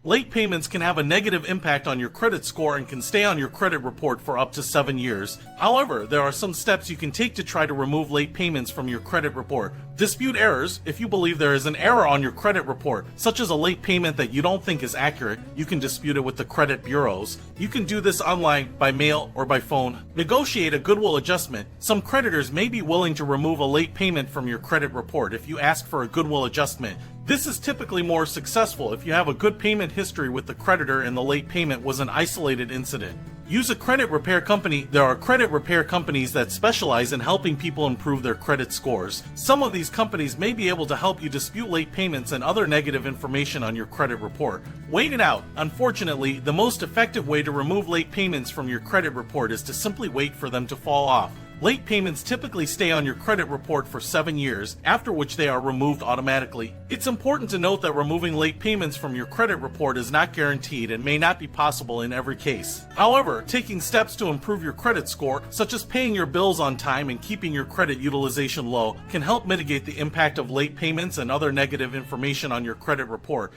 Late payments can have a negative impact on your credit score and can stay on your credit report for up to 7 years. However, there are some steps you can take to try to remove late payments from your credit report. Dispute errors. If you believe there is an error on your credit report, such as a late payment that you don't think is accurate, you can dispute it with the credit bureaus. You can do this online, by mail, or by phone. Negotiate a goodwill adjustment. Some creditors may be willing to remove a late payment from your credit report if you ask for a goodwill adjustment. This is typically more successful if you have a good payment history with the creditor and the late payment was an isolated incident. Use a credit repair company. There are credit repair companies that specialize in helping people improve their credit scores. Some of these companies may be able to help you dispute late payments and other negative information on your credit report. Wait it out. Unfortunately, the most effective way to remove late payments from your credit report is to simply wait for them to fall off. Late payments typically stay on your credit report for 7 years, after which they are removed automatically. It's important to note that removing late payments from your credit report is not guaranteed and may not be possible in every case. However, taking steps to improve your credit score, such as paying your bills on time and keeping your credit utilization low, can help mitigate the impact of late payments and other negative information on your credit report.